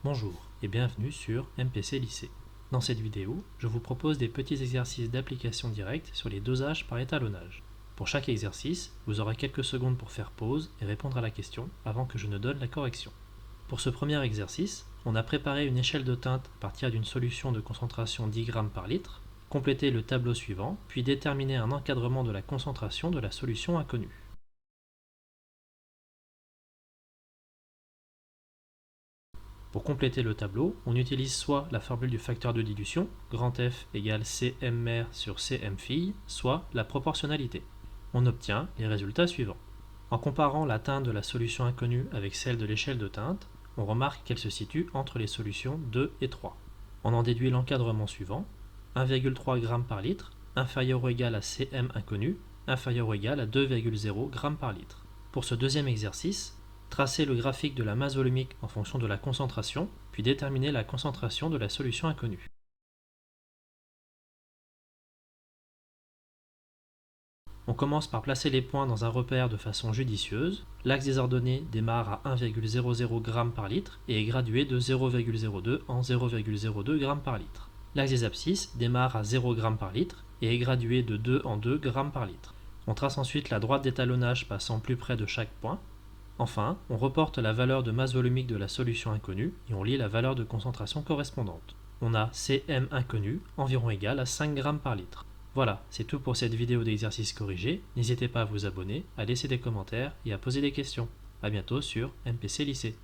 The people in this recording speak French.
Bonjour et bienvenue sur MPC Lycée. Dans cette vidéo, je vous propose des petits exercices d'application directe sur les dosages par étalonnage. Pour chaque exercice, vous aurez quelques secondes pour faire pause et répondre à la question avant que je ne donne la correction. Pour ce premier exercice, on a préparé une échelle de teinte à partir d'une solution de concentration 10 g par litre, complété le tableau suivant, puis déterminé un encadrement de la concentration de la solution inconnue. Pour compléter le tableau, on utilise soit la formule du facteur de dilution, grand F égale Cm mère sur Cm fille, soit la proportionnalité. On obtient les résultats suivants. En comparant la teinte de la solution inconnue avec celle de l'échelle de teinte, on remarque qu'elle se situe entre les solutions 2 et 3. On en déduit l'encadrement suivant, 1,3 g par litre, inférieur ou égal à Cm inconnu, inférieur ou égal à 2,0 g par litre. Pour ce deuxième exercice, tracez le graphique de la masse volumique en fonction de la concentration, puis déterminez la concentration de la solution inconnue. On commence par placer les points dans un repère de façon judicieuse. L'axe des ordonnées démarre à 1,00 g par litre et est gradué de 0,02 en 0,02 g par litre. L'axe des abscisses démarre à 0 g par litre et est gradué de 2 en 2 g par litre. On trace ensuite la droite d'étalonnage passant plus près de chaque point. Enfin, on reporte la valeur de masse volumique de la solution inconnue et on lit la valeur de concentration correspondante. On a Cm inconnu environ égal à 5 g par litre. Voilà, c'est tout pour cette vidéo d'exercice corrigé. N'hésitez pas à vous abonner, à laisser des commentaires et à poser des questions. A bientôt sur MPC Lycée.